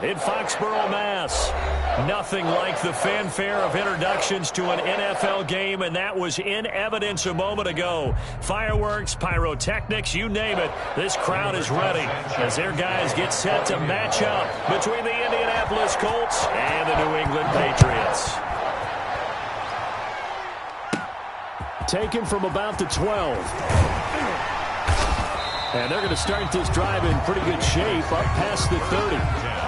in Foxborough, Mass. Nothing like the fanfare of introductions to an NFL game, and that was in evidence a moment ago. Fireworks, pyrotechnics, you name it. This crowd is ready as their guys get set to match up between the Indianapolis Colts and the New England Patriots. Taken from about the 12. And they're going to start this drive in pretty good shape up past the 30.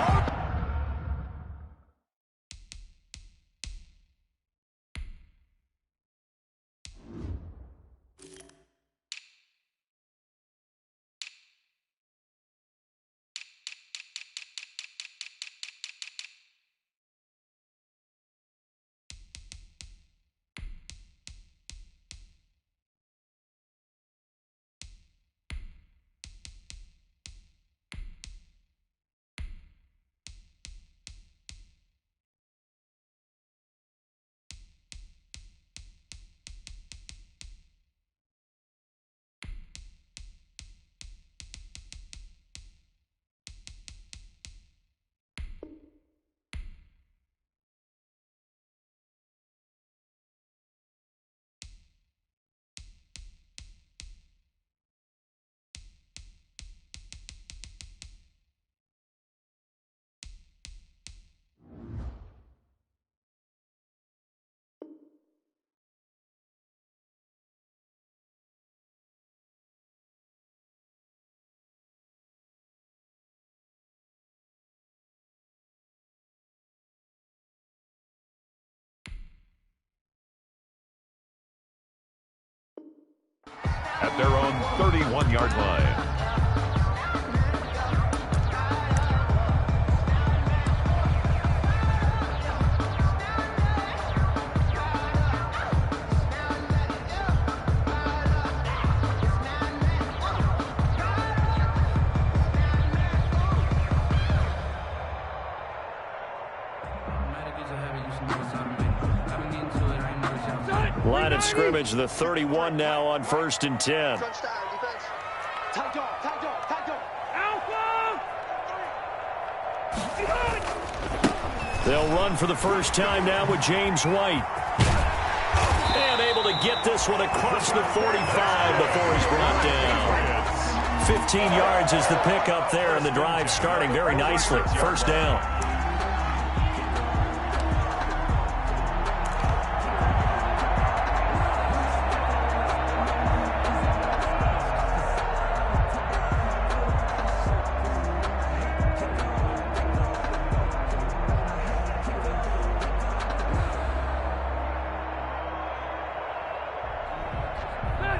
At their own 31-yard line. Line of scrimmage, the 31 now on 1st and 10. They'll run for the first time now with James White. And able to get this one across the 45 before he's brought down. 15 yards is the pickup there, and the drive starting very nicely. First down.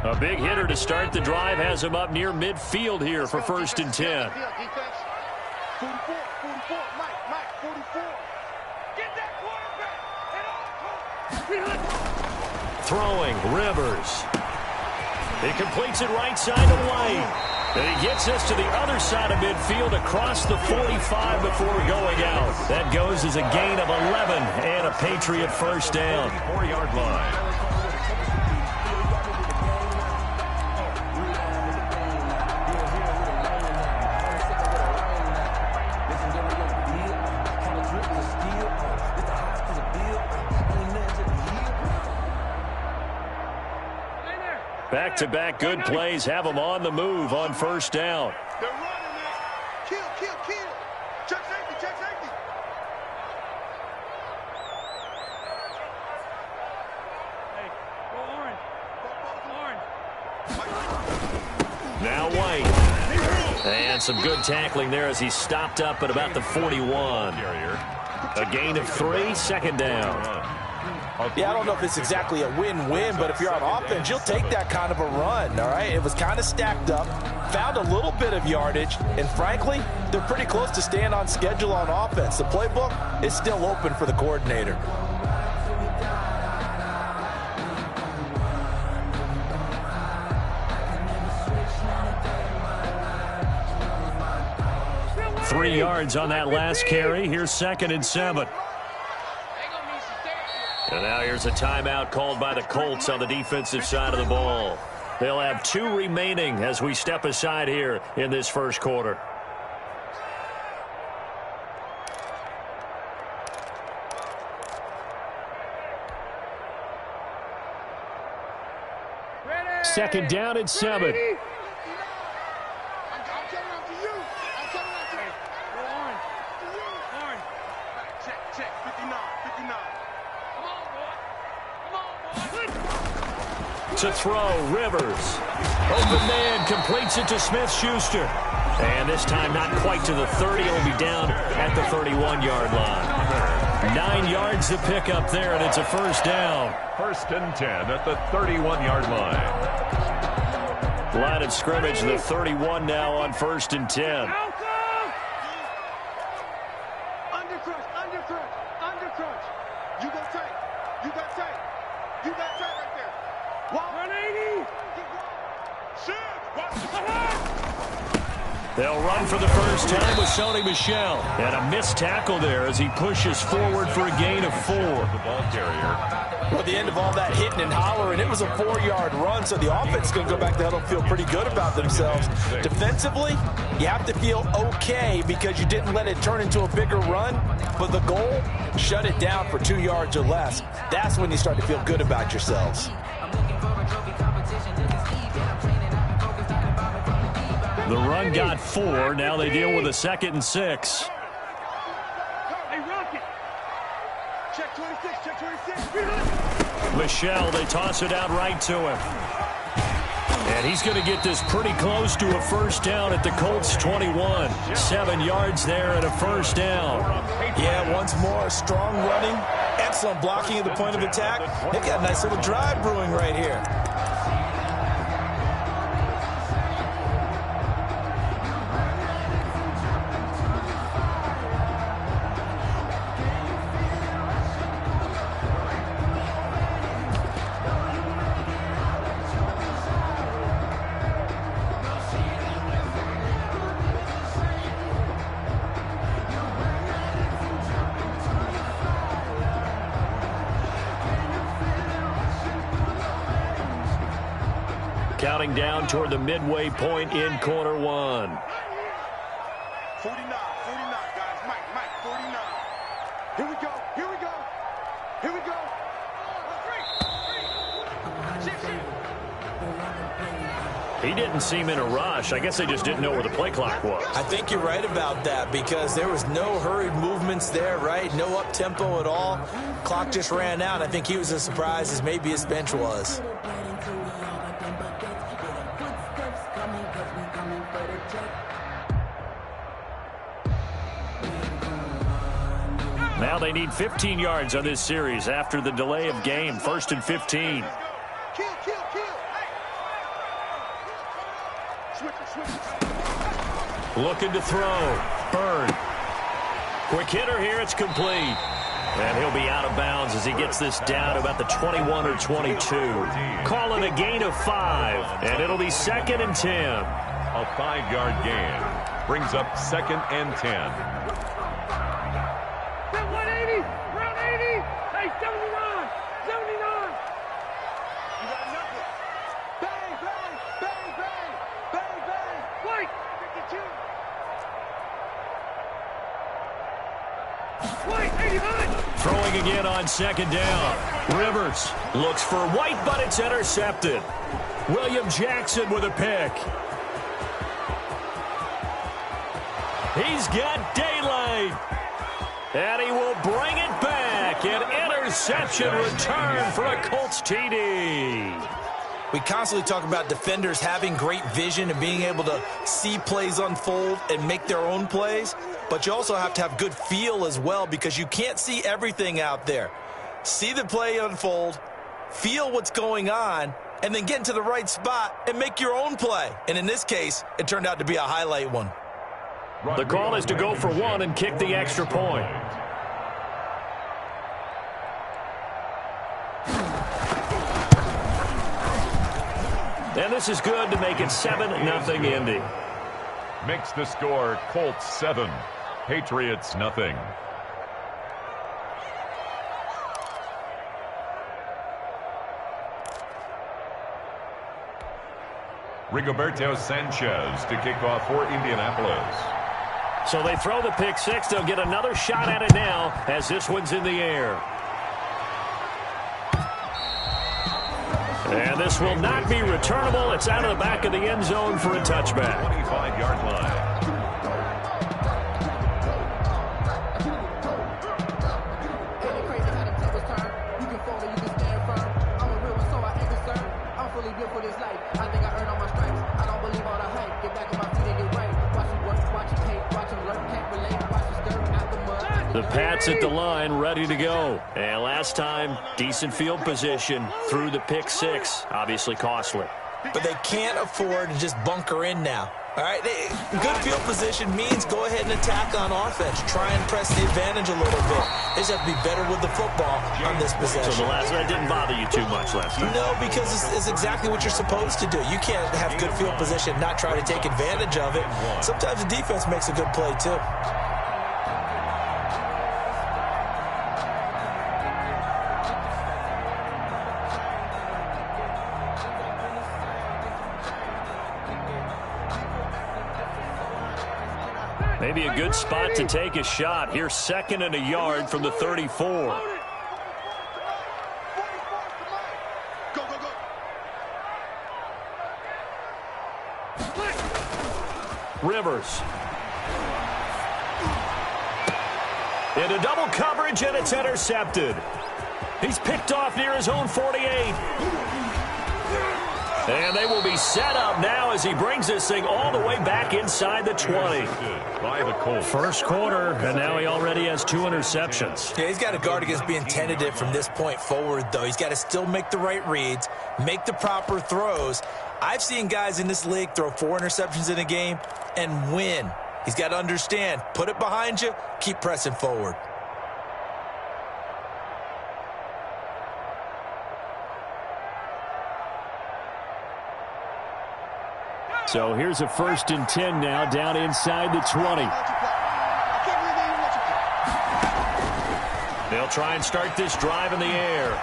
A big hitter to start the drive has him up near midfield here for 1st and 10. 44, 44, Mike, 44. Get that quarterback. Throwing, Rivers. He completes it right side to White. And he gets us to the other side of midfield across the 45 before going out. That goes as a gain of 11 and a Patriot first down. 4-yard line. Back-to-back good plays have them on the move on 1st down. They're running it. Kill. Check safety. Hey, go orange. Now White. And some good tackling there as he stopped up at about the 41. A gain of 3, 2nd down. Yeah, I don't know if it's exactly a win-win, but if you're on offense, you'll take that kind of a run, all right? It was kind of stacked up, found a little bit of yardage, and frankly, they're pretty close to staying on schedule on offense. The playbook is still open for the coordinator. Three yards on that last carry. Here's 2nd and 7. And now here's a timeout called by the Colts on the defensive side of the ball. They'll have 2 remaining as we step aside here in this first quarter. second down and 7. I'm coming after you. I'm coming after you. Orange. Orange. Check. 59. Come on, boy. Come on, boy. To throw, Rivers. Open man completes it to Smith-Schuster. And this time not quite to the 30. He'll be down at the 31-yard line. 9 yards to pick up there, and it's a first down. First and 10 at the 31-yard line. Line of scrimmage, the 31 now on first and 10. Undercrunch. You got tight right there. 180. They'll run for the first time with Sony Michel. And a missed tackle there as he pushes forward for a gain of 4. The ball carrier. Well, at the end of all that hitting and hollering, it was a 4-yard run, so the offense is going to go back to the huddle and feel pretty good about themselves. Defensively, you have to feel okay because you didn't let it turn into a bigger run, but the goal, shut it down for 2 yards or less. That's when you start to feel good about yourselves. The run got 4. Now they deal with a 2nd and 6. Hey, Rocket. Check 26. Michel, they toss it out right to him. And he's going to get this pretty close to a first down at the Colts 21. 7 yards there and a first down. Yeah, once more, strong running, excellent blocking at the point of attack. They got a nice little drive brewing right here. Counting down toward the midway point in quarter 1. 49, guys. Mike, 49. Here we go. He didn't seem in a rush. I guess they just didn't know where the play clock was. I think you're right about that because there was no hurried movements there, right? No up-tempo at all. Clock just ran out. I think he was as surprised as maybe his bench was. Now they need 15 yards on this series after the delay of game. 1st and 15. Kill. Switch. Looking to throw. Bird. Quick hitter here. It's complete. And he'll be out of bounds as he gets this down to about the 21 or 22. Call it a gain of 5. And it'll be 2nd and 10. A 5-yard gain. Brings up 2nd and 10. 180. Round 80. Hey, 79. You got nothing. Bang. Wait. 52. Wait, 89. Throwing again on 2nd down. Rivers looks for White, but it's intercepted. William Jackson with a pick. He's got daylight. And he will bring it back. An interception return for a Colts TD. We constantly talk about defenders having great vision and being able to see plays unfold and make their own plays. But you also have to have good feel as well because you can't see everything out there. See the play unfold, feel what's going on, and then get into the right spot and make your own play. And in this case, it turned out to be a highlight one. The call is to go for 1 and kick the extra point. And this is good to make it 7-0 Indy. Makes the score Colts 7, Patriots nothing. Rigoberto Sanchez to kick off for Indianapolis. So they throw the pick 6. They'll get another shot at it now as this one's in the air. And this will not be returnable. It's out of the back of the end zone for a touchback. 25-yard line. The Pats at the line, ready to go. And last time, decent field position through the pick six. Obviously costly. But they can't afford to just bunker in now. All right, good field position means go ahead and attack on offense. Try and press the advantage a little bit. They just have to be better with the football on this possession. So that didn't bother you too much last time? No, because it's exactly what you're supposed to do. You can't have good field position and not try to take advantage of it. Sometimes the defense makes a good play, too. Maybe a good spot to take a shot. Here's 2nd and a yard from the 34. Go, go, go. Rivers. Into double coverage, and it's intercepted. He's picked off near his own 48. And they will be set up now as he brings this thing all the way back inside the 20. By the Colts. First quarter, and now he already has 2 interceptions. Yeah, he's got to guard against being tentative from this point forward, though. He's got to still make the right reads, make the proper throws. I've seen guys in this league throw 4 interceptions in a game and win. He's got to understand, put it behind you, keep pressing forward. So here's a 1st and 10 now, down inside the 20. They'll try and start this drive in the air.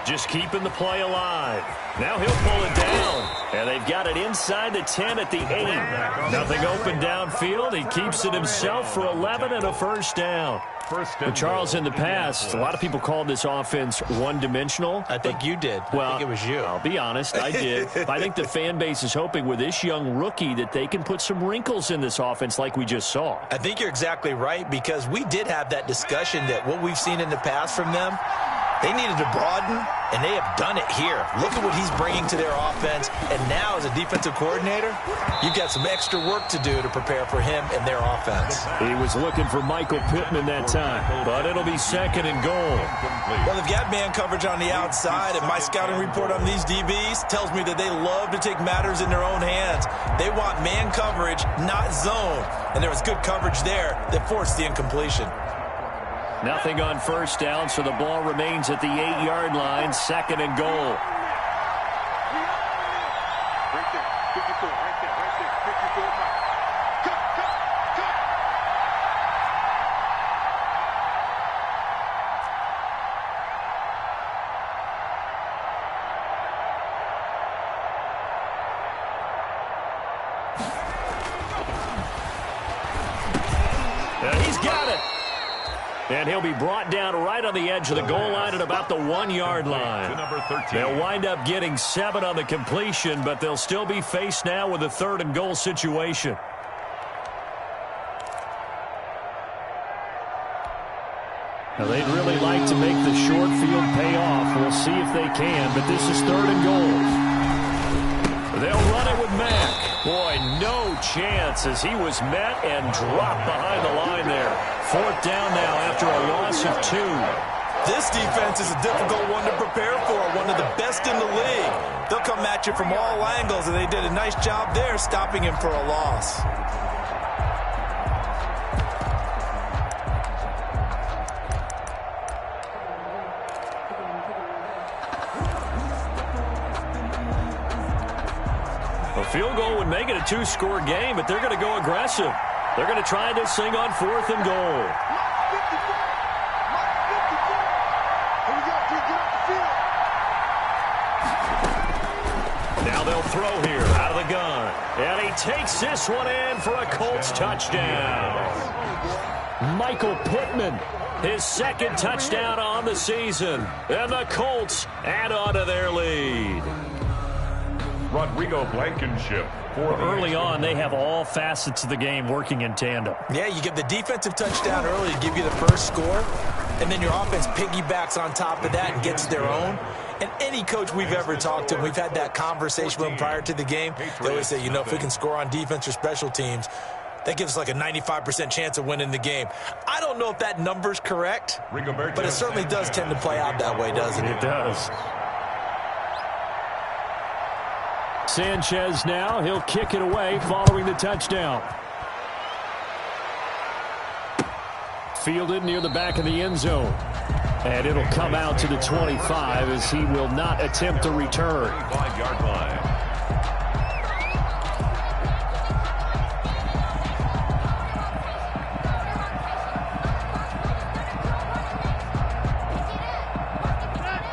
Just keeping the play alive. Now he'll pull it down. And they've got it inside the 10 at the 8. Nothing open downfield. He keeps it himself for 11 and a first down. But Charles, in the past, a lot of people called this offense one-dimensional. I think you did. Well, I think it was you. I'll be honest, I did. I think the fan base is hoping with this young rookie that they can put some wrinkles in this offense like we just saw. I think you're exactly right, because we did have that discussion that what we've seen in the past from them, they needed to broaden, and they have done it here. Look at what he's bringing to their offense, and now as a defensive coordinator, you've got some extra work to do to prepare for him and their offense. He was looking for Michael Pittman that time, but it'll be 2nd and goal. Well, they've got man coverage on the outside, and my scouting report on these DBs tells me that they love to take matters in their own hands. They want man coverage, not zone, and there was good coverage there that forced the incompletion. Nothing on first down, so the ball remains at the 8-yard line, 2nd and goal. Right there, 54, right there, 54. Cut. And he's got it. And he'll be brought down right on the edge of the goal line at about the 1-yard line. To number 13. They'll wind up getting 7 on the completion, but they'll still be faced now with a 3rd and goal situation. Now, they'd really like to make the short field pay off. We'll see if they can, but this is 3rd and goal. They'll run it with Mack. Boy, no chance as he was met and dropped behind the line there. 4th down now after a loss of 2. This defense is a difficult one to prepare for, one of the best in the league. They'll come at you from all angles, and they did a nice job there stopping him for a loss. A field goal would make it a 2-score game, but they're going to go aggressive. They're going to try this thing on 4th and goal. Now they'll throw here out of the gun. And he takes this one in for a Colts touchdown. Michael Pittman his second touchdown on the season. And the Colts add on to their lead. Rodrigo Blankenship. Early on, they have all facets of the game working in tandem. Yeah, you get the defensive touchdown early to give you the first score, and then your offense piggybacks on top of that and gets their own. And any coach we've ever talked to, we've had that conversation with them prior to the game, they always say, you know, if we can score on defense or special teams, that gives us like a 95% chance of winning the game. I don't know if that number's correct, but it certainly does tend to play out that way, doesn't it? It does. Sanchez now, he'll kick it away following the touchdown. Fielded near the back of the end zone. And it'll come out to the 25 as he will not attempt a return. 5-yard line.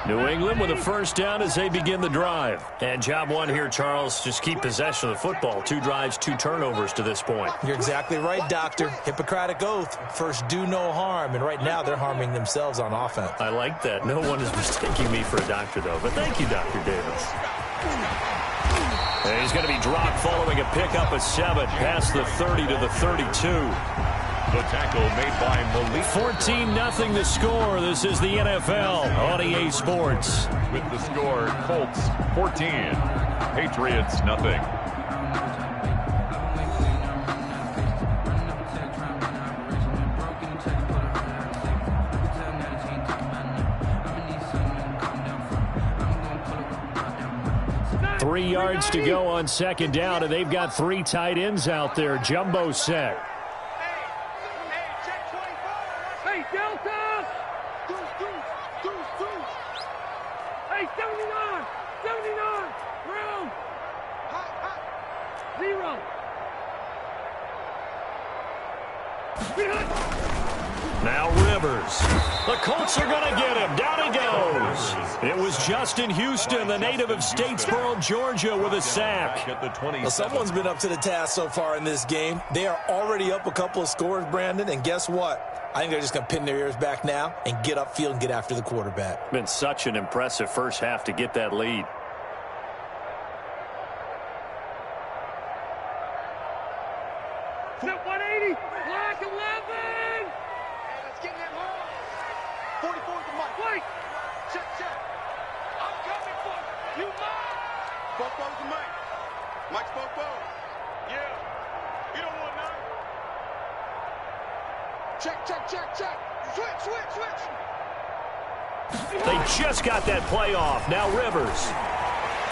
New England with a first down as they begin the drive. And job one here, Charles, just keep possession of the football. 2 drives, 2 turnovers to this point. You're exactly right, Doctor. Hippocratic oath. First, do no harm. And right now, they're harming themselves on offense. I like that. No one is mistaking me for a doctor, though. But thank you, Dr. Davis. And he's going to be dropped following a pickup of 7 past the 30 to the 32. The tackle made by Malik. 14-0 the score. This is the NFL on EA Sports. With the score, Colts 14, Patriots nothing. Three yards to go on second down, and they've got 3 tight ends out there. Jumbo set. Hey, Delta! Hey, 79! 79! Round! 0! Now Rivers. The Colts are going to get him. Down he goes. It was Justin Houston, the native of Statesboro, Georgia, with a sack. Well, someone's been up to the task so far in this game. They are already up a couple of scores, Brandon, and guess what? I think they're just going to pin their ears back now and get upfield and get after the quarterback. Been such an impressive first half to get that lead. Set 180! Black 11! Hey, let's get in that hole. 44 to Mike. Wait! Check. I'm coming for you. You mine. Four to Mike. Mike's 4. Yeah. You don't want none. Check. Switch. They just got that play off. Now Rivers.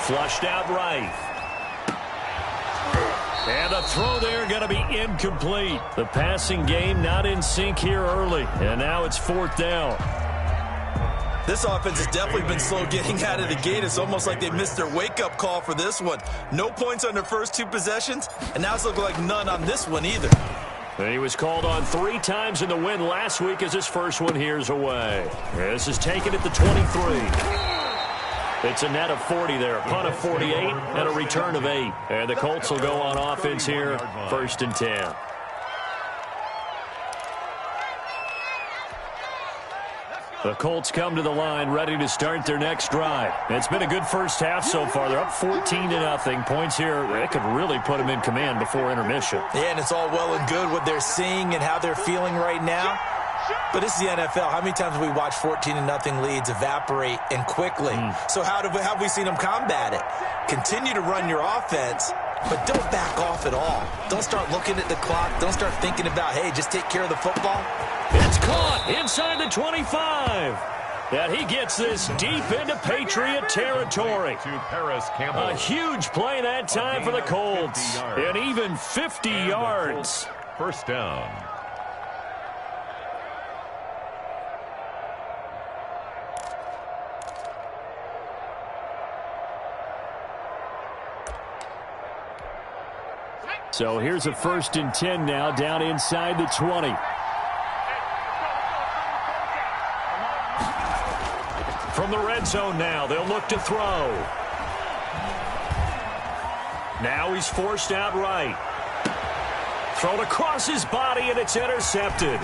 Flushed out right. And the throw there going to be incomplete. The passing game not in sync here early. And now it's 4th down. This offense has definitely been slow getting out of the gate. It's almost like they missed their wake-up call for this one. No points on their first 2 possessions, and now it's looking like none on this one either. And he was called on 3 times in the win last week as his first one here's away. This is taken at the 23. It's a net of 40 there, a punt of 48, and a return of 8. And the Colts will go on offense here, 1st and 10. The Colts come to the line, ready to start their next drive. It's been a good first half so far. They're up 14-0. Points here, they could really put them in command before intermission. Yeah, and it's all well and good what they're seeing and how they're feeling right now. But this is the NFL. How many times have we watched 14-0 leads evaporate and quickly? So how have we seen them combat it? Continue to run your offense, but don't back off at all. Don't start looking at the clock. Don't start thinking about, hey, just take care of the football. It's caught inside the 25. And he gets this deep into Patriot territory. To Paris Campbell. A huge play that time for the Colts. And even 50 yards. First down. So here's a 1st and 10 now, down inside the 20. From the red zone now, they'll look to throw. Now he's forced out right. Thrown across his body, and it's intercepted.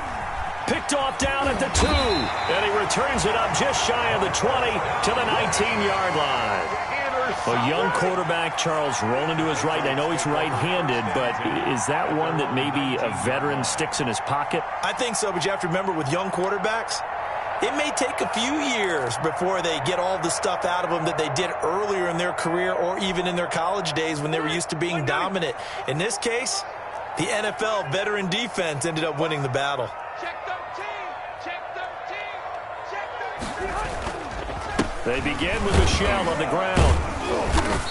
Picked off down at the 2. And he returns it up just shy of the 20 to the 19-yard line. A young quarterback, Charles, rolling to his right. I know he's right-handed, but is that one that maybe a veteran sticks in his pocket? I think so, but you have to remember with young quarterbacks, it may take a few years before they get all the stuff out of them that they did earlier in their career or even in their college days when they were used to being dominant. In this case, the NFL veteran defense ended up winning the battle. Check 13. Check 13. Check 13. They begin with the shell on the ground.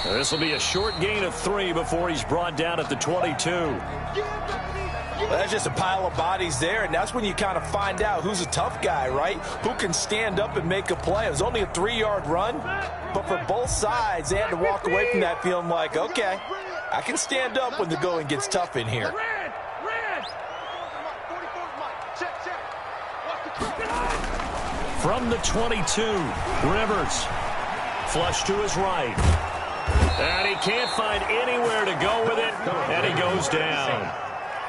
This will be a short gain of 3 before he's brought down at the 22. Well, that's just a pile of bodies there, and that's when you kind of find out who's a tough guy, right? Who can stand up and make a play. It was only a 3-yard run, but for both sides, they had to walk away from that feeling like, okay, I can stand up when the going gets tough in here. From the 22, Rivers. Flush to his right. And he can't find anywhere to go with it, and he goes down.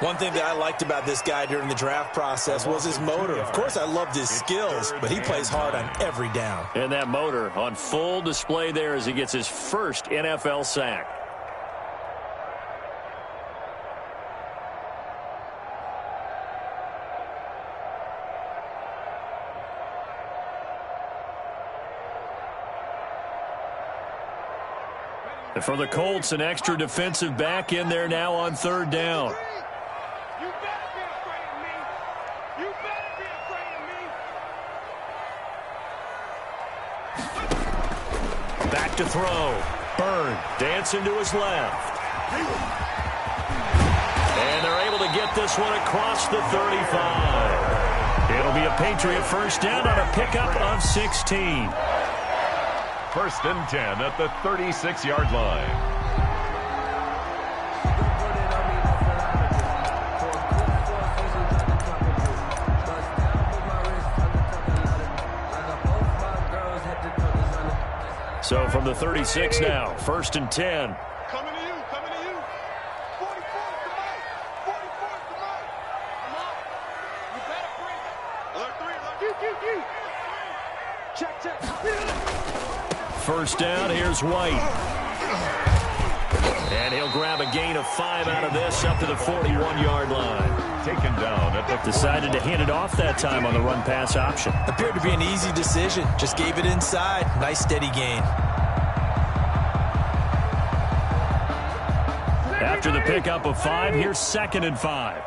One thing that I liked about this guy during the draft process was his motor. Of course, I loved his skills, but he plays hard on every down. And that motor on full display there as he gets his first NFL sack. And for the Colts, an extra defensive back in there now on 3rd down. You better be afraid of me. You better be afraid of me. Back to throw. Byrne dancing to his left. And they're able to get this one across the 35. It'll be a Patriot first down on a pickup of 16. 1st and 10 at the 36-yard line. So from the 36 now, 1st and 10. Coming to you, coming to you. 44 to Mike. 44 to Mike. Come on. You better bring it. Alert 3, alert 3. Check, check. 1st down, here's White. And he'll grab a gain of 5 out of this up to the 41-yard line. Taken down at the... Decided to hand it off that time on the run-pass option. Appeared to be an easy decision. Just gave it inside. Nice steady gain. After the pickup of 5, here's 2nd and 5.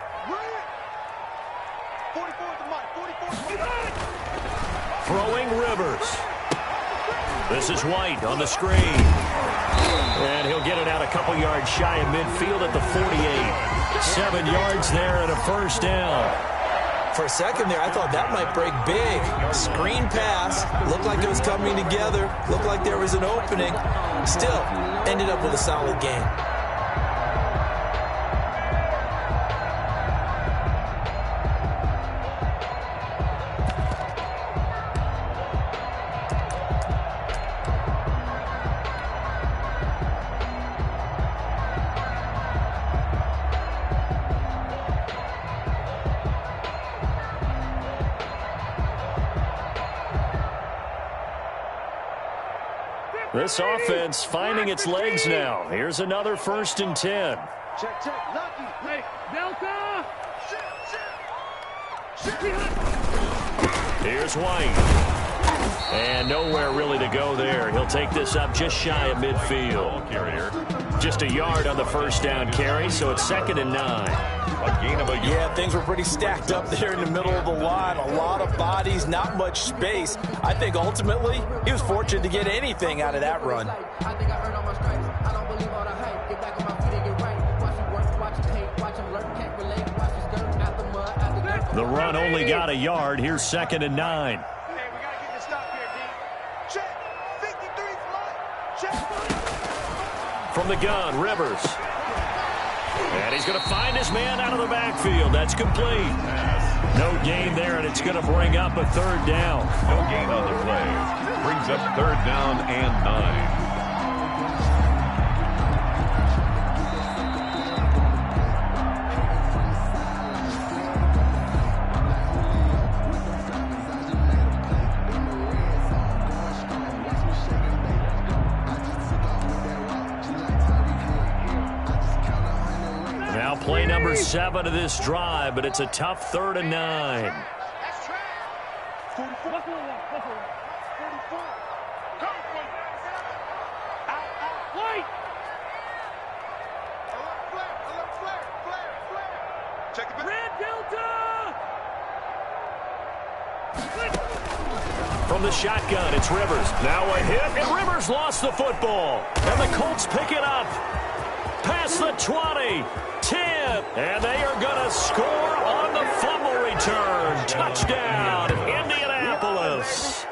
44 to Mike. 44 to Mike. Throwing Rivers. This is White on the screen. And he'll get it out a couple yards shy of midfield at the 48. 7 yards there and a 1st down. For a second there, I thought that might break big. Screen pass. Looked like it was coming together. Looked like there was an opening. Still, ended up with a solid game. This offense finding its legs now. Here's another 1st and 10. Check, check. Lucky. Hey, Delta! Here's White. And nowhere really to go there. He'll take this up just shy of midfield. Carrier. Just a yard on the 1st down carry, so it's 2nd and 9. A gain of a yard. Yeah, things were pretty stacked up there in the middle of the line. A lot of bodies, not much space. I think ultimately he was fortunate to get anything out of that run. I think I earned all my stripes. I don't believe all the hype. Get back on my feet and get right. Watch him work, watch him hate, watch him lurk, can't relate. Watch his skirt out the mud, out the dirt. The run only got a yard. Here's 2nd and 9. Hey, we got to get this stop here, D. Check. 53 flight. Check. From the gun, Rivers. And he's going to find his man out of the backfield. That's complete. No gain there, and it's going to bring up a 3rd down. No gain on the play. Brings up 3rd down and 9. Play number 7 of this drive, but it's a tough 3rd and 9. That's trash. 44. 44. Come on. Out. Wait. Alert flare. Check the Red Delta! From the shotgun, it's Rivers. Now a hit, and Rivers lost the football. And the Colts pick it up. Past the 20, 10, and they are going to score on the fumble return. Touchdown, Indianapolis.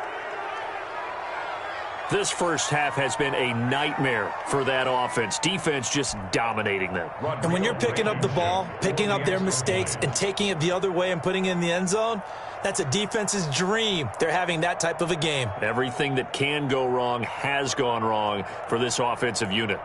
This first half has been a nightmare for that offense. Defense just dominating them. And when you're picking up the ball, picking up their mistakes, and taking it the other way and putting it in the end zone, that's a defense's dream. They're having that type of a game. Everything that can go wrong has gone wrong for this offensive unit.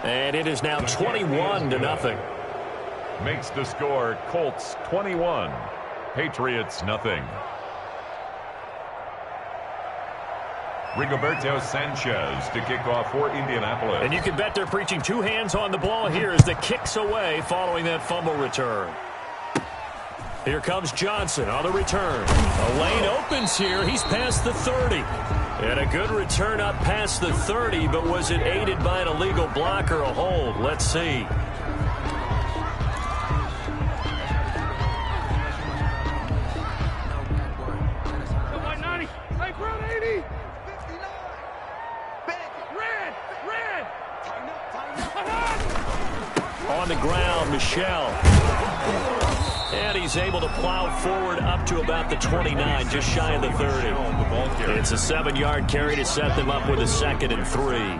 And it is now 21-0. Makes the score Colts 21, Patriots nothing. Rigoberto Sanchez to kick off for Indianapolis. And you can bet they're preaching 2 hands on the ball here as the kick's away following that fumble return. Here comes Johnson on the return. A lane opens here. He's past the 30. And a good return up past the 30, but was it aided by an illegal block or a hold? Let's see. Hey, Brown 80! 59. Red! On the ground, Michelle. And he's able to plow forward up to about the 29, just shy of the 30. It's a 7-yard carry to set them up with a 2nd and 3.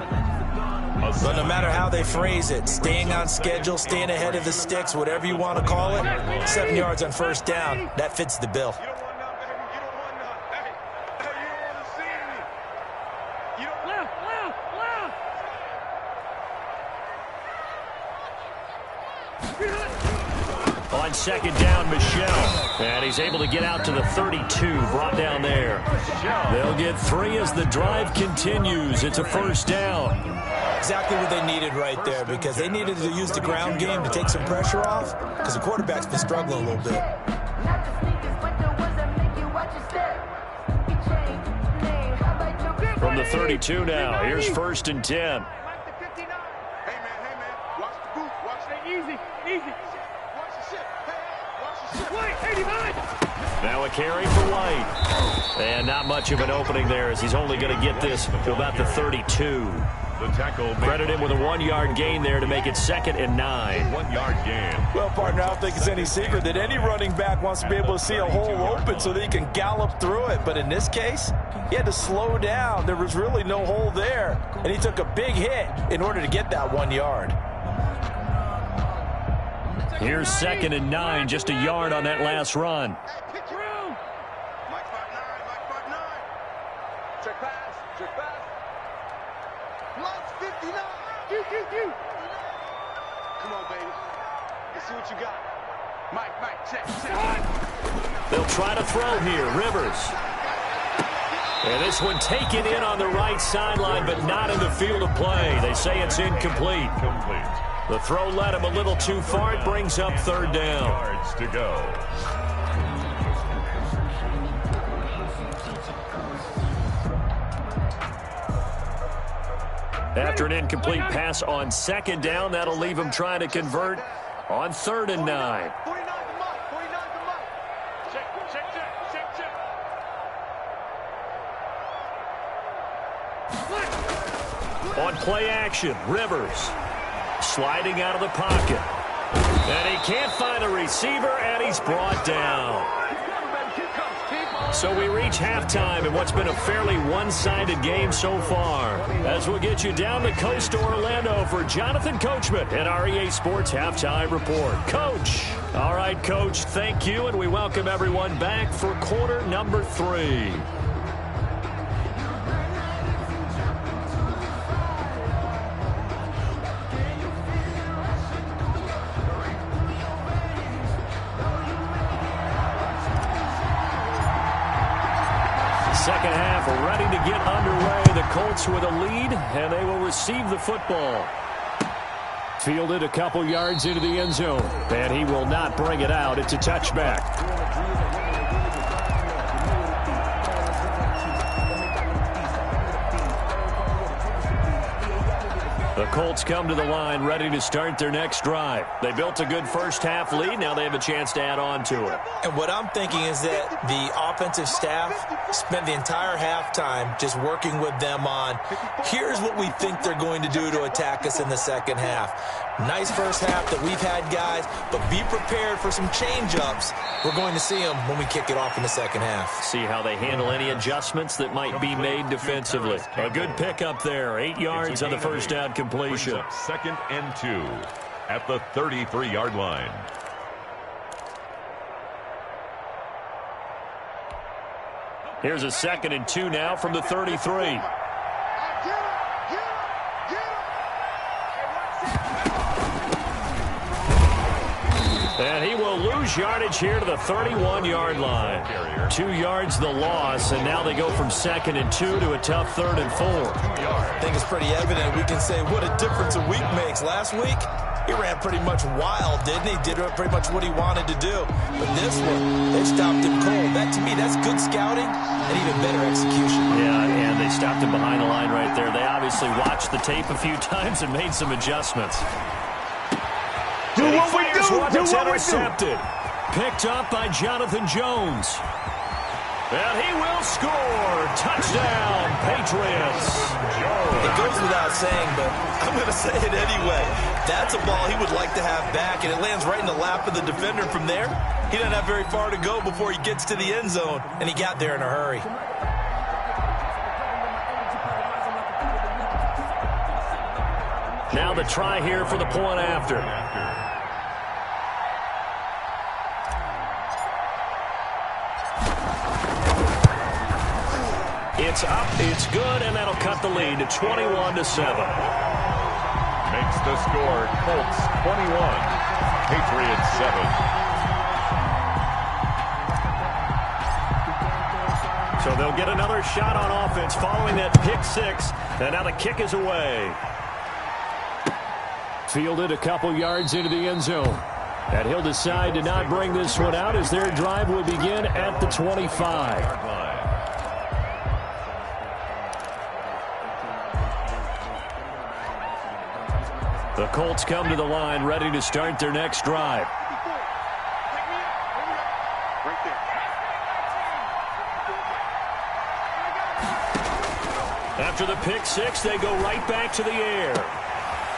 But no matter how they phrase it, staying on schedule, staying ahead of the sticks, whatever you want to call it, 7 yards on first down, that fits the bill. You don't want none, baby. You don't want none. Hey, you don't want to see me. You don't Left! On 2nd down, Michelle. And he's able to get out to the 32, brought down there. They'll get 3 as the drive continues. It's a 1st down. Exactly what they needed right there, because they needed to use the ground game to take some pressure off, because the quarterback's been struggling a little bit. From the 32 now, here's 1st and 10. Hey, man. Watch the booth. Watch the Easy! Watch the shit. Hey, watch the shit. Wait, 89! Now a carry for White. And not much of an opening there as he's only going to get this to about the 32. The tackle Credit him with a 1-yard gain there to make it 2nd and 9. 1-yard gain. Well, partner, I don't think it's any secret that any running back wants to be able to see a hole open so that he can gallop through it. But in this case, he had to slow down. There was really no hole there. And he took a big hit in order to get that 1 yard. Here's 2nd and 9, just a yard on that last run. Hey, pick your room. Mike 5'9". Check pass. Mike's 59. Come on, baby. Let's see what you got. Mike, check. They'll try to throw here. Rivers. And this one taken in on the right sideline, but not in the field of play. They say it's incomplete. The throw led him a little too far. It brings up 3rd down. Yards to go. After an incomplete pass on 2nd down, that'll leave him trying to convert on 3rd and 9. 49 to Mike. Check. On play action, Rivers sliding out of the pocket. And he can't find a receiver, and he's brought down. So we reach halftime in what's been a fairly one-sided game so far. As we'll get you down the coast to Orlando for Jonathan Coachman at our EA Sports Halftime Report. Coach. All right, Coach, thank you, and we welcome everyone back for quarter number 3. Second half ready to get underway. The Colts with a lead, and they will receive the football. Fielded a couple yards into the end zone, and he will not bring it out. It's a touchback. The Colts come to the line ready to start their next drive. They built a good first half lead. Now they have a chance to add on to it. And what I'm thinking is that the offensive staff spent the entire halftime just working with them on, here's what we think they're going to do to attack us in the second half. Nice first half that we've had, guys, but be prepared for some change-ups. We're going to see them when we kick it off in the second half. See how they handle any adjustments that might be made defensively. A good pickup there. 8 yards on the first down completion. Second and 2 at the 33-yard line. Here's a 2nd and 2 now from the 33. And he will lose yardage here to the 31-yard line. 2 yards the loss, and now they go from 2nd and 2 to a tough 3rd and 4. I think it's pretty evident. We can say what a difference a week makes. Last week, he ran pretty much wild, didn't he? Did pretty much what he wanted to do. But this one, they stopped him cold. That, to me, that's good scouting and even better execution. Yeah, and they stopped him behind the line right there. They obviously watched the tape a few times and made some adjustments. Do what we do. Do what we intercepted. Picked up by Jonathan Jones. And he will score. Touchdown, Patriots. It goes without saying, but I'm going to say it anyway. That's a ball he would like to have back, and it lands right in the lap of the defender. From there, he doesn't have very far to go before he gets to the end zone, and he got there in a hurry. Now the try here for the point after. It's up, it's good, and that'll cut the lead to 21-7. Makes the score Colts 21, Patriots 7. So they'll get another shot on offense following that pick 6, and now the kick is away. Fielded a couple yards into the end zone. And he'll decide to not bring this one out as their drive will begin at the 25. The Colts come to the line ready to start their next drive. After the pick 6, they go right back to the air.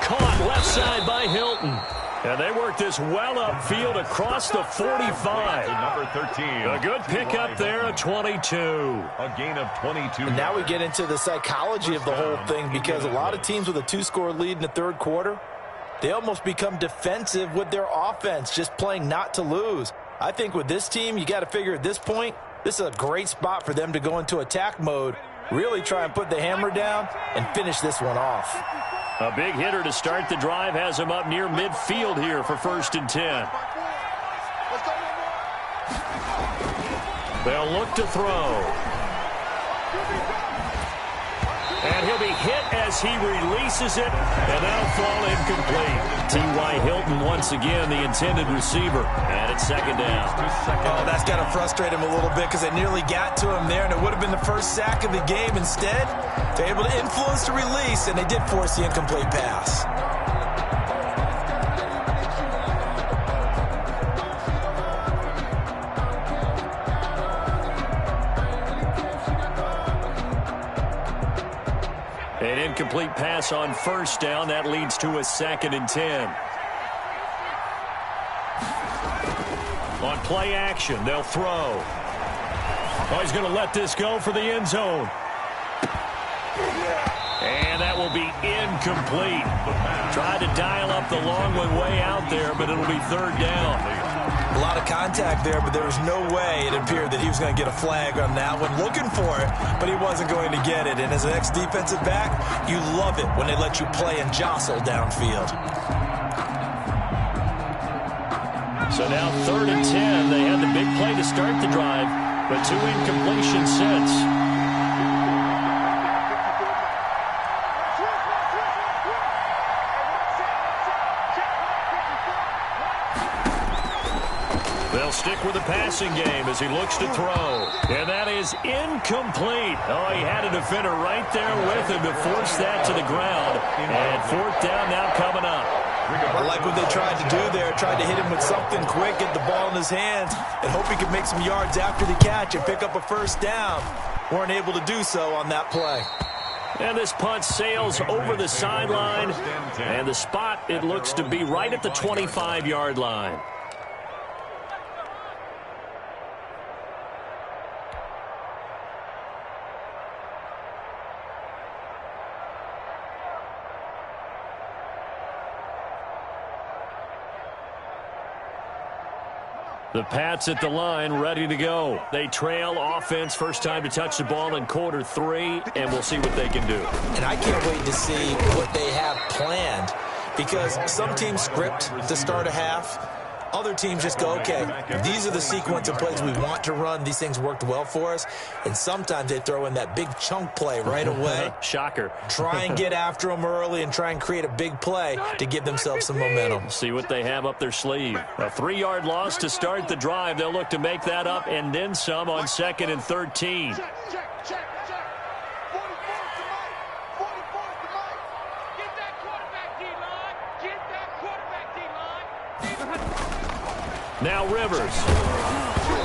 Caught left side by Hilton. And they work this well upfield across the 45. Number 13. A good pickup there, a 22. A gain of 22. And now we get into the psychology of the whole thing, because a lot of teams with a 2-score lead in the third quarter, they almost become defensive with their offense, just playing not to lose. I think with this team, you got to figure at this point, this is a great spot for them to go into attack mode, really try and put the hammer down and finish this one off. A big hitter to start the drive has him up near midfield here for 1st and 10. They'll look to throw. And he'll be hit as he releases it, and that'll fall incomplete. T.Y. Hilton once again the intended receiver, and it's 2nd down. Oh, that's got to frustrate him a little bit, because they nearly got to him there, and it would have been the first sack of the game. Instead, they're able to influence the release, and they did force the incomplete pass. An incomplete pass on 1st down. That leads to a 2nd and 10. On play action, they'll throw. Oh, he's going to let this go for the end zone. And that will be incomplete. Tried to dial up the long one way out there, but it'll be third down. A lot of contact there, but there was no way it appeared that he was going to get a flag on that one. Looking for it, but he wasn't going to get it. And as an ex-defensive back, you love it when they let you play and jostle downfield. So now 3rd and 10. They had the big play to start the drive, but 2 incompletions since. They'll stick with the passing game as he looks to throw. And that is incomplete. Oh, he had a defender right there with him to force that to the ground. And 4th down now coming up. I like what they tried to do there. Tried to hit him with something quick, get the ball in his hands, and hope he could make some yards after the catch and pick up a first down. Weren't able to do so on that play. And this punt sails over the sideline. And the spot, it looks to be right at the 25-yard line. The Pats at the line, ready to go. They trail offense, first time to touch the ball in quarter 3, and we'll see what they can do. And I can't wait to see what they have planned, because some teams script to start a half. Other teams just go, okay, these are the sequence of plays we want to run. These things worked well for us. And sometimes they throw in that big chunk play right away. Shocker. Try and get after them early and try and create a big play to give themselves some momentum. See what they have up their sleeve. A 3-yard loss to start the drive. They'll look to make that up and then some on 2nd and 13. Check. 44's the mic. 44's the mic. Get that quarterback, D-line. Get that quarterback, D-line. Now Rivers.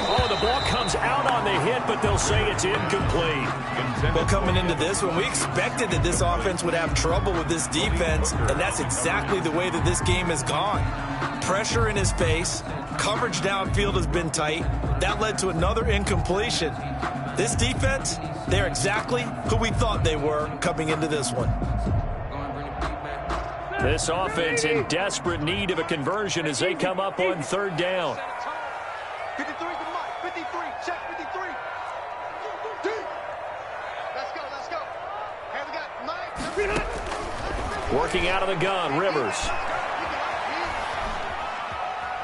Oh, the ball comes out on the hit, but they'll say it's incomplete. Well, coming into this one, we expected that this offense would have trouble with this defense, and that's exactly the way that this game has gone. Pressure in his face, coverage downfield has been tight. That led to another incompletion. This defense, they're exactly who we thought they were coming into this one. This offense in desperate need of a conversion as they come up on 3rd down. 53's the mic. 53. Check 53. Let's go. Hey, we got Mike. Working out of the gun, Rivers.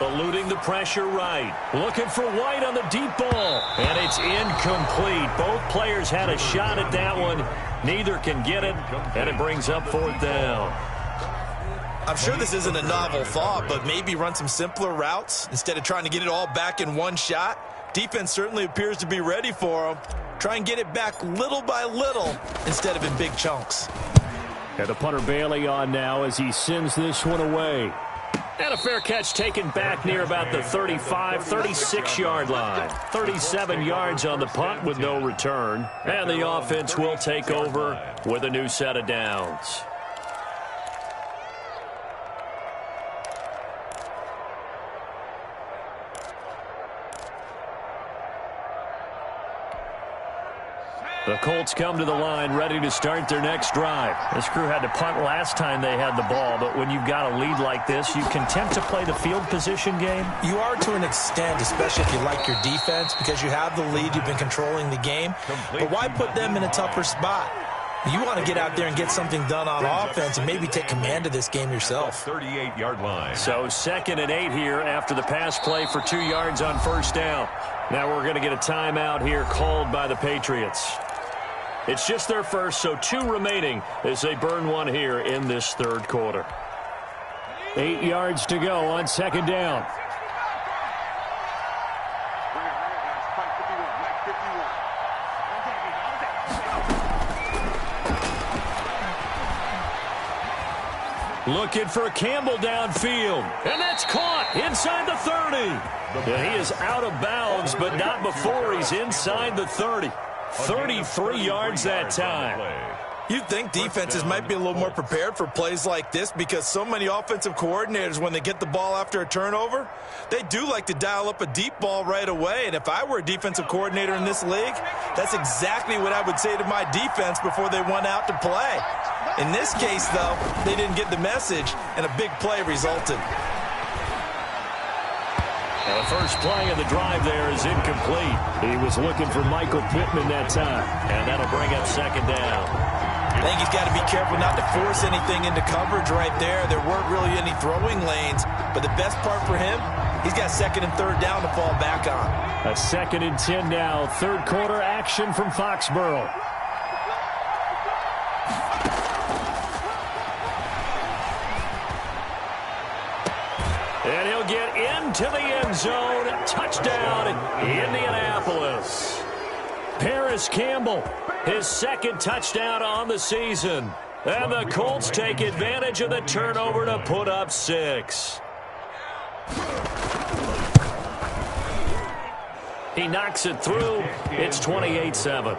Eluding the pressure right. Looking for White on the deep ball. And it's incomplete. Both players had a shot at that one. Neither can get it. And it brings up 4th down. I'm sure this isn't a novel thought, but maybe run some simpler routes instead of trying to get it all back in one shot. Defense certainly appears to be ready for them. Try and get it back little by little instead of in big chunks. And the punter Bailey on now as he sends this one away. And a fair catch taken back near about the 35, 36-yard line. 37 yards on the punt with no return. And the offense will take over with a new set of downs. The Colts come to the line ready to start their next drive. This crew had to punt last time they had the ball, but when you've got a lead like this, you can attempt to play the field position game. You are to an extent, especially if you like your defense, because you have the lead, you've been controlling the game. But why put them in a tougher spot? You want to get out there and get something done on offense and maybe take command of this game yourself. 38-yard line. So 2nd and 8 here after the pass play for 2 yards on 1st down. Now we're going to get a timeout here called by the Patriots. It's just their first, so 2 remaining as they burn one here in this 3rd quarter. 8 yards to go on 2nd down. Looking for Campbell downfield. And that's caught inside the 30. And he is out of bounds, but not before he's inside the 30. 33 yards that time. You'd think defenses might be a little more prepared for plays like this because so many offensive coordinators, when they get the ball after a turnover, they do like to dial up a deep ball right away. And if I were a defensive coordinator in this league, that's exactly what I would say to my defense before they went out to play. In this case, though, they didn't get the message, and a big play resulted. And the first play of the drive there is incomplete. He was looking for Michael Pittman that time, and that'll bring up second down. I think he's got to be careful not to force anything into coverage right there. There weren't really any throwing lanes, but the best part for him, he's got second and third down to fall back on. A 2nd and 10 now. Third quarter action from Foxborough. And he'll get into the end zone. Touchdown, Indianapolis. Paris Campbell, his 2nd touchdown on the season. And the Colts take advantage of the turnover to put up 6. He knocks it through. It's 28-7.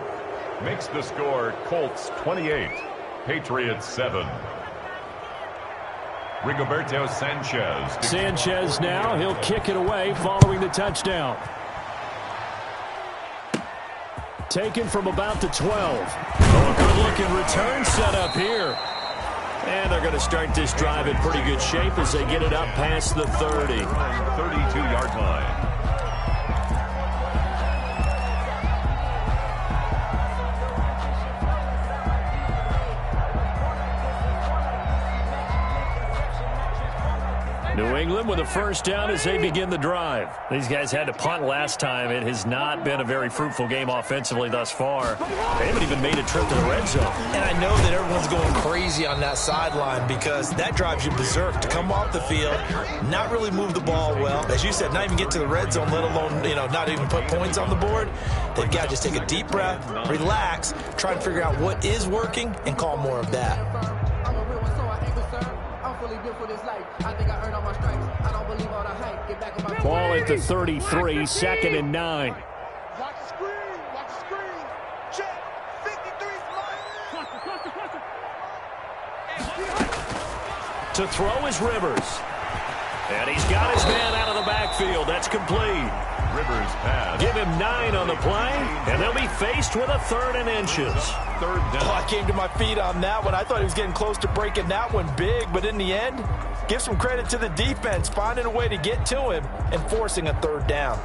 Makes the score Colts 28, Patriots 7. Rigoberto Sanchez. Sanchez now, he'll kick it away following the touchdown. Taken from about the 12. Oh, a good-looking return set up here. And they're going to start this drive in pretty good shape as they get it up past the 30. 32-yard line. New England with a first down as they begin the drive. These guys had to punt last time. It has not been a very fruitful game offensively thus far. They haven't even made a trip to the red zone. And I know that everyone's going crazy on that sideline because that drives you berserk to come off the field, not really move the ball well. As you said, not even get to the red zone, let alone, not even put points on the board. They've got to just take a deep breath, relax, try and figure out what is working, and call more of that. Ball at the 33, 2nd and 9. Watch the screen. Watch the screen. Check. 53's mine. To throw is Rivers. And he's got his man out of the backfield. That's complete. Rivers pass. Give him 9 on the play, and they'll be faced with a 3rd and inches. 3rd down. Oh, I came to my feet on that one. I thought he was getting close to breaking that one big, but in the end, give some credit to the defense, finding a way to get to him and forcing a 3rd down.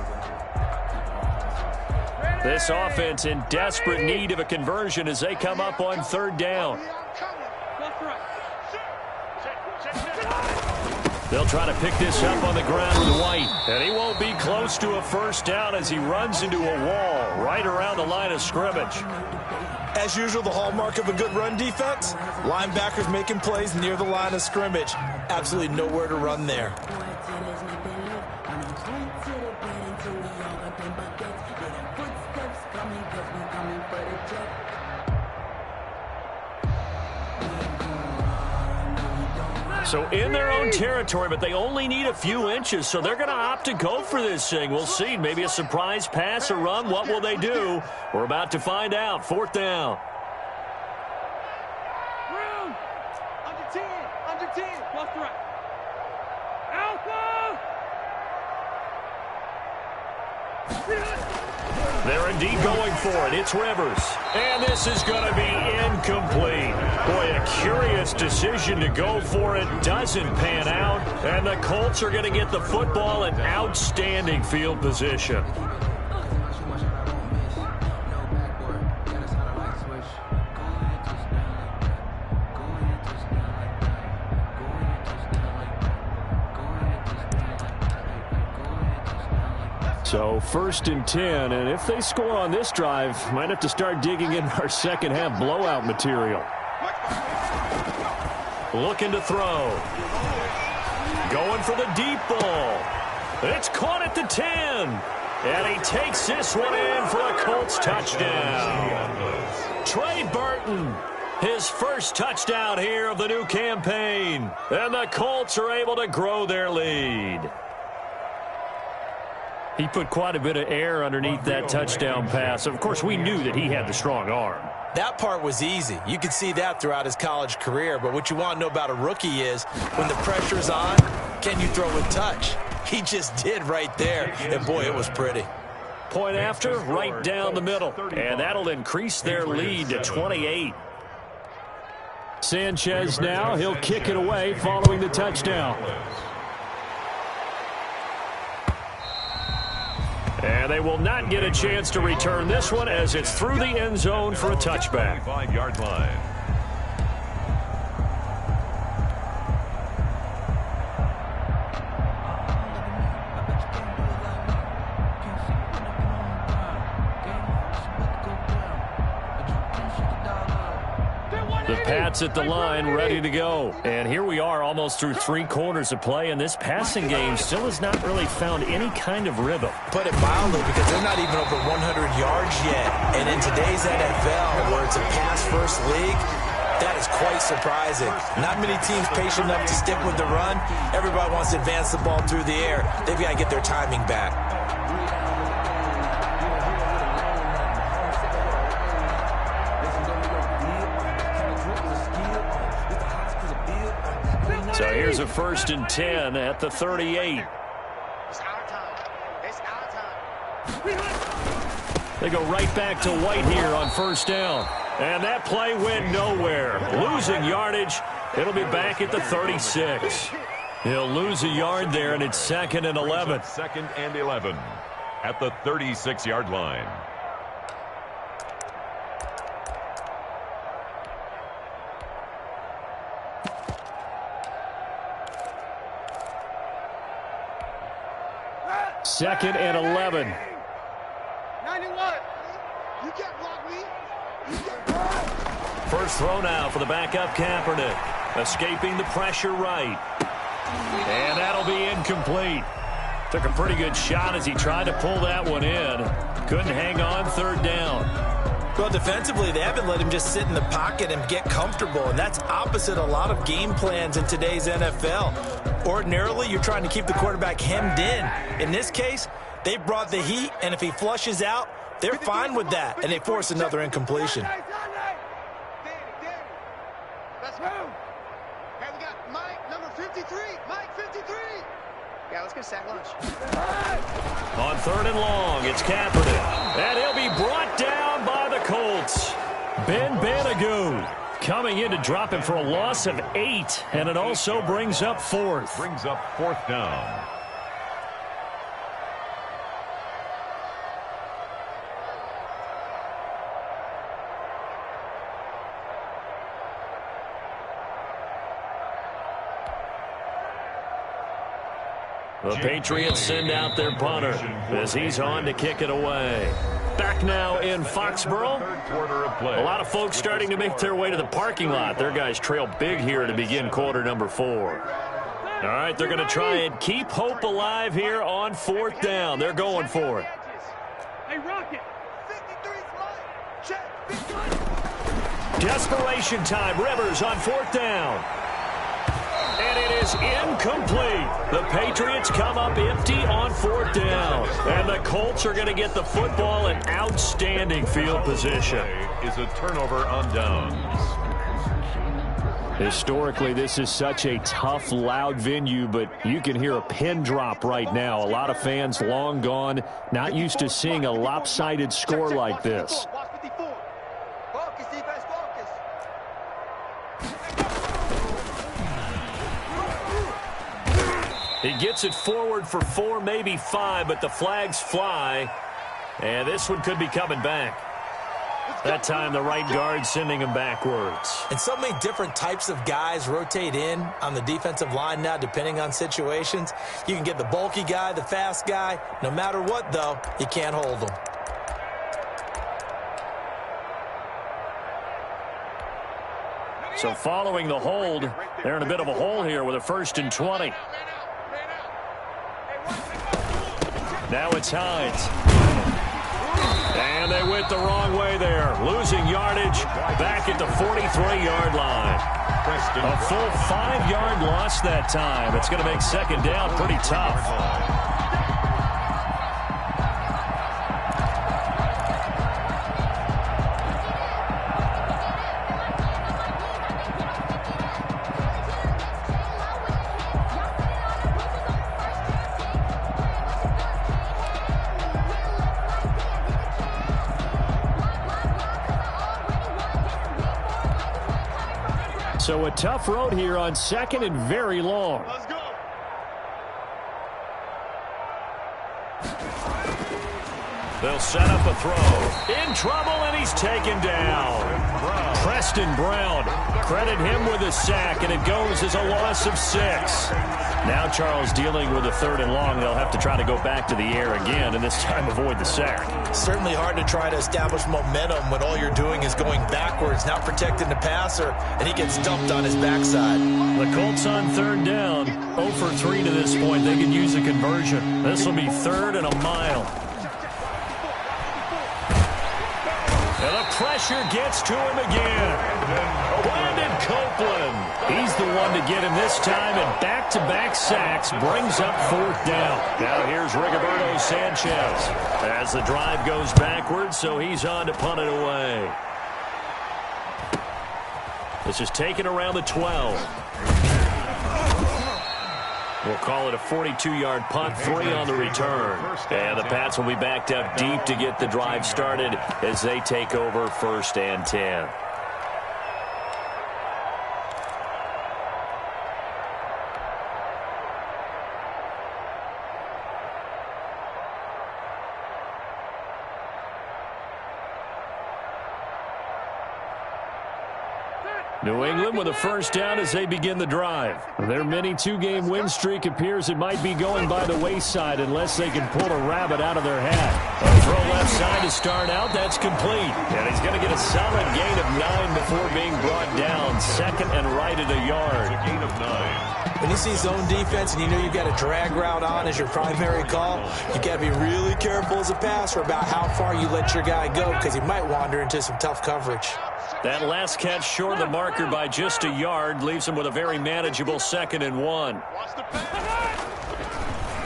This offense in desperate need of a conversion as they come up on 3rd down. They'll try to pick this up on the ground with White. And he won't be close to a first down as he runs into a wall right around the line of scrimmage. As usual, the hallmark of a good run defense, linebackers making plays near the line of scrimmage. Absolutely nowhere to run there. So in their own territory, but they only need a few inches, so they're going to opt to go for this thing. We'll see. Maybe a surprise pass or run. What will they do? We're about to find out. 4th down. Room. Under 10. Under 10. Plus the right. Alpha. They're indeed going for it. It's Rivers. And this is going to be incomplete. Boy, a curious decision to go for it. Doesn't pan out. And the Colts are going to get the football in outstanding field position. So 1st and 10, and if they score on this drive, might have to start digging in our second half blowout material. Looking to throw. Going for the deep ball. It's caught at the 10. And he takes this one in for a Colts touchdown. Trey Burton, his first touchdown here of the new campaign. And the Colts are able to grow their lead. He put quite a bit of air underneath that touchdown pass. Of course, we knew that he had the strong arm. That part was easy. You could see that throughout his college career. But what you want to know about a rookie is when the pressure's on, can you throw with touch? He just did right there. And, boy, it was pretty. Point after, right down the middle. And that'll increase their lead to 28. Sanchez now, he'll kick it away following the touchdown. And they will not get a chance to return this one as it's through the end zone for a touchback. 5-yard line. The Pats at the line, ready to go. And here we are almost through 3 quarters of play, and this passing game still has not really found any kind of rhythm. Put it mildly, because they're not even over 100 yards yet. And in today's NFL, where it's a pass-first league, that is quite surprising. Not many teams patient enough to stick with the run. Everybody wants to advance the ball through the air. They've got to get their timing back. So here's a 1st and 10 at the 38. It's our time. It's our time. They go right back to White here on 1st down. And that play went nowhere. Losing yardage. It'll be back at the 36. He'll lose a yard there, and it's 2nd and 11. 2nd and 11 at the 36-yard line. Second and 11. 91. You can't block me. You can't block. First throw now for the backup Kaepernick. Escaping the pressure right. And that'll be incomplete. Took a pretty good shot as he tried to pull that one in. Couldn't hang on 3rd down. Well, defensively, they haven't let him just sit in the pocket and get comfortable, and that's opposite a lot of game plans in today's NFL. Ordinarily, you're trying to keep the quarterback hemmed in. In this case, they brought the heat, and if he flushes out, they're fine with that, and they force another incompletion. Danny. Let's move. Hey, we got Mike, number 53. Mike, 53. Yeah, let's get sack lunch. On 3rd and long, it's Kaepernick. And he'll be brought down by the Colts. Ben Banagoo coming in to drop him for a loss of 8. And it also brings up 4th. Brings up 4th down. The Patriots send out their punter as he's on to kick it away. Back now in Foxborough. 3rd quarter of play. A lot of folks starting to make their way to the parking lot. Their guys trail big here to begin quarter number 4. All right, they're going to try and keep hope alive here on 4th down. They're going for it. Hey, Rocket. 53 check. Desperation time. Rivers on 4th down. And it is incomplete. The Patriots come up empty on 4th down. And the Colts are going to get the football in outstanding field position. Is a turnover on downs. Historically, this is such a tough, loud venue, but you can hear a pin drop right now. A lot of fans long gone, not used to seeing a lopsided score like this. Watch 54. Focus, defense, focus. He gets it forward for 4, maybe 5, but the flags fly. And this one could be coming back. That time, the right guard sending him backwards. And so many different types of guys rotate in on the defensive line now, depending on situations. You can get the bulky guy, the fast guy. No matter what, though, you can't hold them. So following the hold, they're in a bit of a hole here with a 1st and 20. Now it's Hines. And they went the wrong way there. Losing yardage back at the 43-yard line. A full 5-yard loss that time. It's going to make 2nd down pretty tough. So a tough road here on second and very long. Let's go. They'll set up a throw. In trouble, and he's taken down. Preston Brown. Credit him with a sack, and it goes as a loss of 6. Now Charles dealing with a 3rd and long. They'll have to try to go back to the air again, and this time avoid the sack. Certainly hard to try to establish momentum when all you're doing is going backwards, not protecting the passer, and he gets dumped on his backside. The Colts on 3rd down. 0 for 3 to this point. They could use a conversion. This will be 3rd and a mile. And the pressure gets to him again. Brandon Copeland. He's the one to get him this time, and back-to-back sacks brings up 4th down. Now here's Rigoberto Sanchez as the drive goes backwards, so he's on to punt it away. This is taken around the 12. We'll call it a 42-yard punt, 3 on the return. And the Pats will be backed up deep to get the drive started as they take over 1st and 10. New England with a 1st down as they begin the drive. Their mini 2-game win streak appears it might be going by the wayside unless they can pull a rabbit out of their hat. A throw left side to start out. That's complete. And he's going to get a solid gain of 9 before being brought down. 2nd and right at a yard. A gain of 9. When you see zone defense and you know you've got a drag route on as your primary call, you got to be really careful as a passer about how far you let your guy go because he might wander into some tough coverage. That last catch short of the marker by just a yard leaves him with a very manageable 2nd and 1.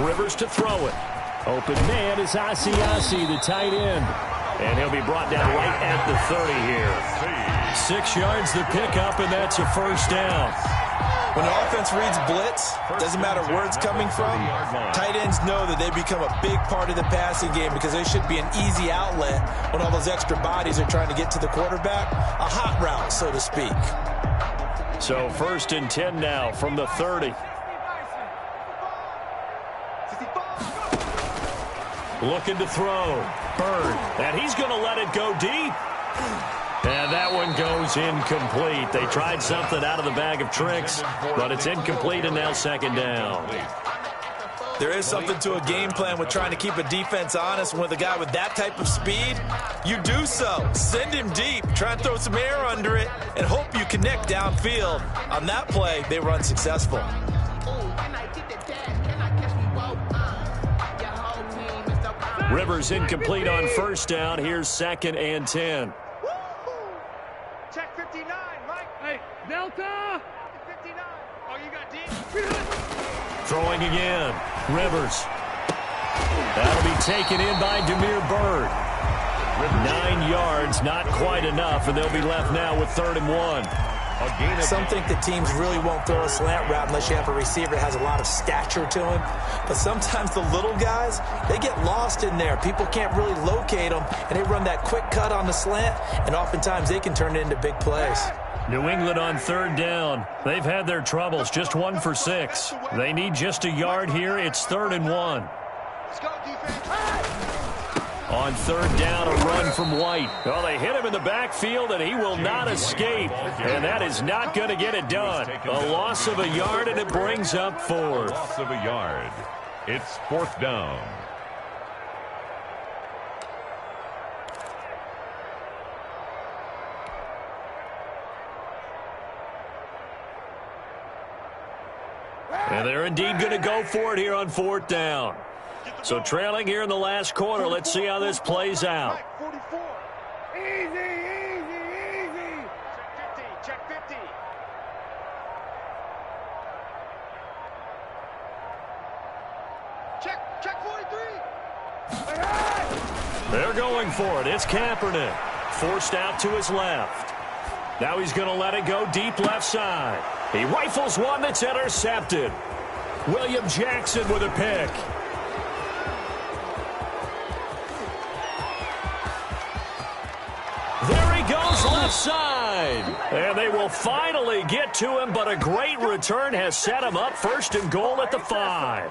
Rivers to throw it. Open man is Asiasi, the tight end. And he'll be brought down right at the 30 here. 6 yards the pickup, and that's a 1st down. When the offense reads blitz, doesn't matter where it's coming from, tight ends know that they become a big part of the passing game because they should be an easy outlet when all those extra bodies are trying to get to the quarterback. A hot route, so to speak. So 1st and 10 now from the 30. Looking to throw. Bird. And he's going to let it go deep. And that one goes incomplete. They tried something out of the bag of tricks, but it's incomplete and now 2nd down. There is something to a game plan with trying to keep a defense honest. With a guy with that type of speed, you do so. Send him deep, try and throw some air under it, and hope you connect downfield. On that play, they were unsuccessful. Rivers incomplete on 1st down. Here's 2nd and 10. Check 59, Mike. Hey, Delta. 59. Oh, you got D. Throwing again. Rivers. That'll be taken in by Demir Bird. 9 yards, not quite enough, and they'll be left now with 3rd and 1. Some think that teams really won't throw a slant route unless you have a receiver that has a lot of stature to him. But sometimes the little guys, they get lost in there. People can't really locate them, and they run that quick cut on the slant, and oftentimes they can turn it into big plays. New England on 3rd down. They've had their troubles, just 1 for 6. They need just a yard here. It's 3rd and 1. Let's go, defense. On 3rd down, a run from White. Well, they hit him in the backfield, and he will not escape. And that is not going to get it done. A loss of a yard, and it brings up 4th. Loss of a yard. It's 4th down. And they're indeed going to go for it here on 4th down. So trailing here in the last quarter. Let's see how this plays out. 44. Easy, easy, easy. Check 50. Check 43. They're going for it. It's Kaepernick. Forced out to his left. Now he's going to let it go deep left side. He rifles one that's intercepted. William Jackson with a pick. There he goes Rivers left side. And they will finally get to him, but a great return has set him up 1st and goal at the 5.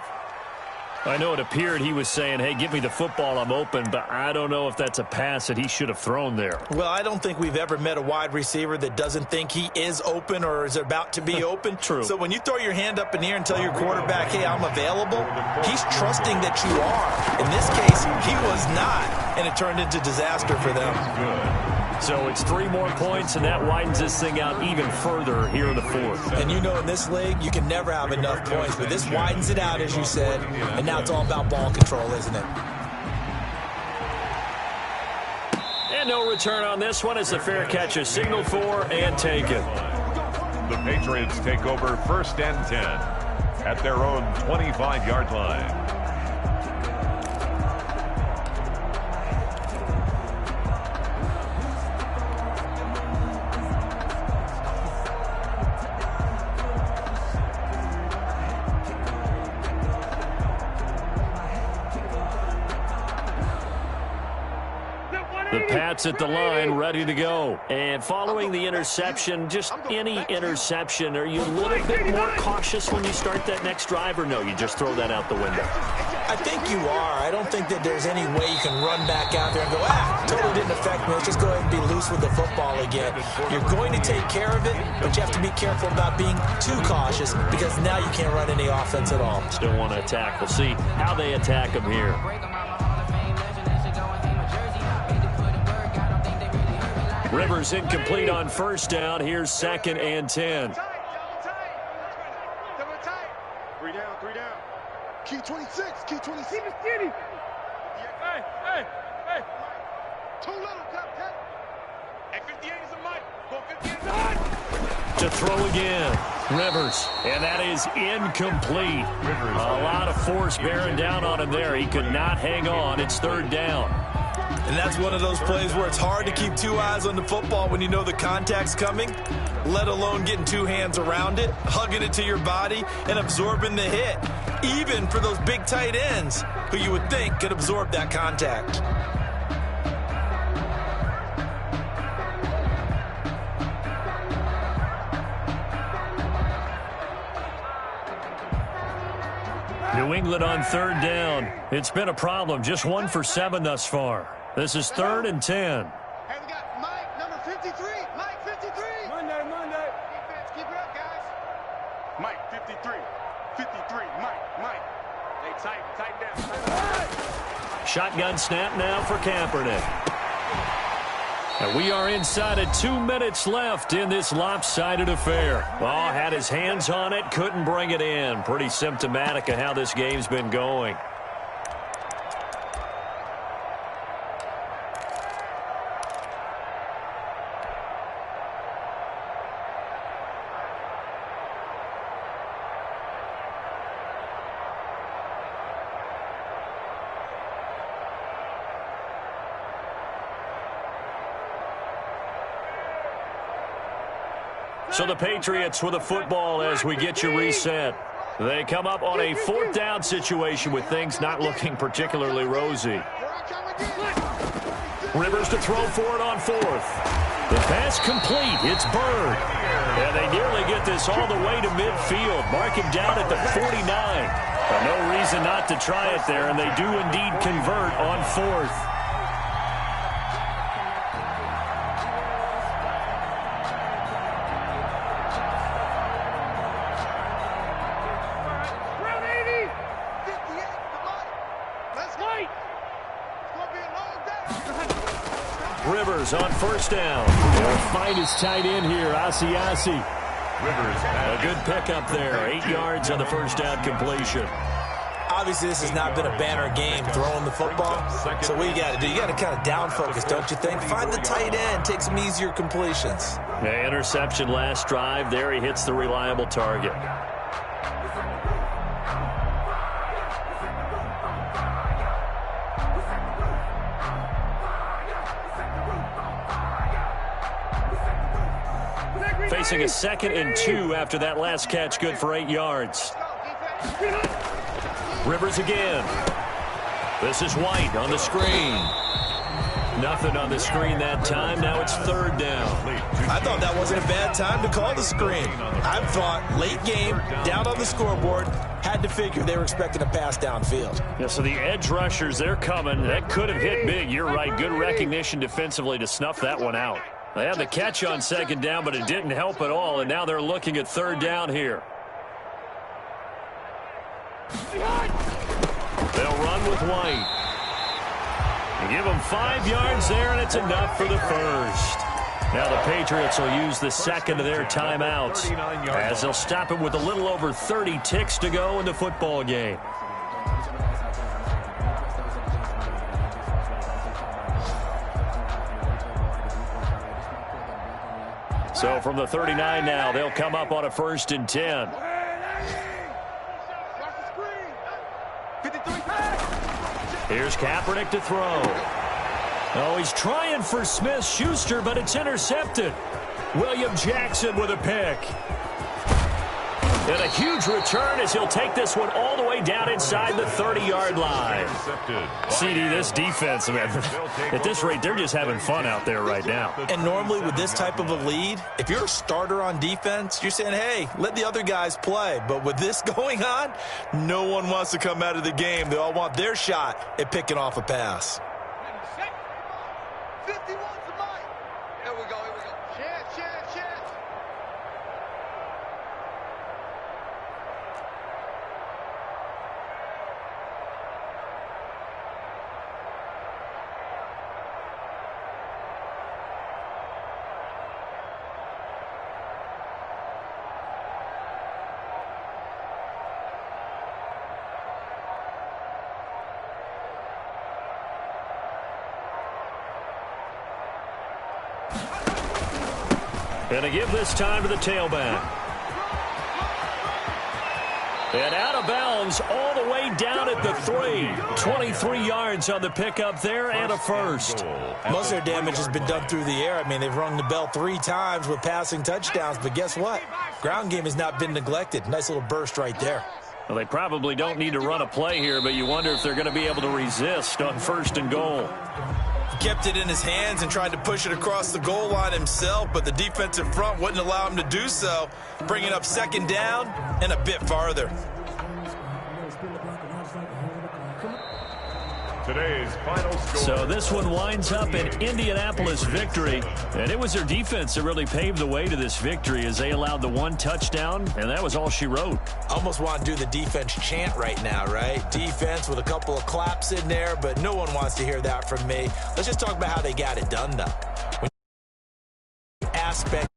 I know it appeared he was saying, hey, give me the football, I'm open, but I don't know if that's a pass that he should have thrown there. Well, I don't think we've ever met a wide receiver that doesn't think he is open or is about to be open. True. So when you throw your hand up in the air and tell your quarterback, hey, I'm available, he's trusting that you are. In this case, he was not, and it turned into disaster for them. Good. So it's 3 more points, and that widens this thing out even further here in the 4th. And you know in this league, you can never have enough points, but this widens it out, as you said, and now it's all about ball control, isn't it? And no return on this one as the fair catch is signaled for and taken. The Patriots take over 1st and 10 at their own 25-yard line. The Pats at the line, ready to go. And following the interception, just any interception, are you a little bit more cautious when you start that next drive, or no, you just throw that out the window? I think you are. I don't think that there's any way you can run back out there and go, totally didn't affect me. Let's just go ahead and be loose with the football again. You're going to take care of it, but you have to be careful about being too cautious because now you can't run any offense at all. Still want to attack. We'll see how they attack them here. Rivers incomplete on 1st down. Here's 2nd and 10. Double tight. 3 down, 3 down. Key 26, key 26. Keep it skinny. Hey. Too little, Captain. At 58 is a mic. Go 58 is a mic. To throw again. Rivers. And that is incomplete. A lot of force bearing down on him there. He could not hang on. It's 3rd down. And that's one of those plays where it's hard to keep 2 eyes on the football when you know the contact's coming, let alone getting 2 hands around it, hugging it to your body, and absorbing the hit, even for those big tight ends who you would think could absorb that contact. New England on 3rd down. It's been a problem. Just 1 for 7 thus far. This is 3rd and 10. Hey, we got Mike, number 53. Mike, 53. Monday. Defense, keep it up, guys. Mike, 53. 53. Mike. Hey, tight down. Shotgun snap now for Kaepernick. And we are inside of 2 minutes left in this lopsided affair. Oh, had his hands on it, couldn't bring it in. Pretty symptomatic of how this game's been going. So the Patriots with a football as we get you reset. They come up on a 4th down situation with things not looking particularly rosy. Rivers to throw for it on 4th. The pass complete. It's Bird. And they nearly get this all the way to midfield. Mark him down at the 49. But no reason not to try it there, and they do indeed convert on 4th. Rivers on 1st down. They'll find his tight end here, Asiasi. Rivers. A good pickup there. 8 yards on the 1st down completion. Obviously, this has not been a banner game throwing the football. So what you got to do, you got to kind of down focus, don't you think? Find the tight end, take some easier completions. Yeah, interception last drive. There he hits the reliable target. Facing a 2nd and 2 after that last catch, good for 8 yards. Rivers again. This is White on the screen. Nothing on the screen that time. Now it's third down. I thought that wasn't a bad time to call the screen. I thought late game, down on the scoreboard, had to figure they were expecting a pass downfield. Yeah, so the edge rushers, they're coming. That could have hit big. You're right. Good recognition defensively to snuff that one out. They had the catch on second down, but it didn't help at all, and now they're looking at third down here. They'll run with White. Give them 5 yards there, and it's enough for the first. Now the Patriots will use the second of their timeouts as they'll stop it with a little over 30 ticks to go in the football game. So from the 39 now, they'll come up on a 1st and 10. Here's Kaepernick to throw. Oh, he's trying for Smith-Schuster, but it's intercepted. William Jackson with a pick. And a huge return as he'll take this one all the way down inside the 30-yard line. CD, this defense, man, at this rate, they're just having fun out there right now. And normally with this type of a lead, if you're a starter on defense, you're saying, hey, let the other guys play. But with this going on, no one wants to come out of the game. They all want their shot at picking off a pass. 51 to Mike. Here we go, here we go. Chance. And to give this time to the tailback. And out of bounds all the way down at the 3. 23 yards on the pickup there and a first. Most of their damage has been done through the air. I mean, they've rung the bell 3 times with passing touchdowns. But guess what? Ground game has not been neglected. Nice little burst right there. Well, they probably don't need to run a play here, but you wonder if they're going to be able to resist on 1st and goal. Kept it in his hands and tried to push it across the goal line himself, but the defensive front wouldn't allow him to do so, bringing up 2nd down and a bit farther. Today's final score. So this one winds up an Indianapolis victory, and it was their defense that really paved the way to this victory as they allowed the 1 touchdown, and that was all she wrote. Almost want to do the defense chant right now, right? Defense with a couple of claps in there, but no one wants to hear that from me. Let's just talk about how they got it done, though. Aspect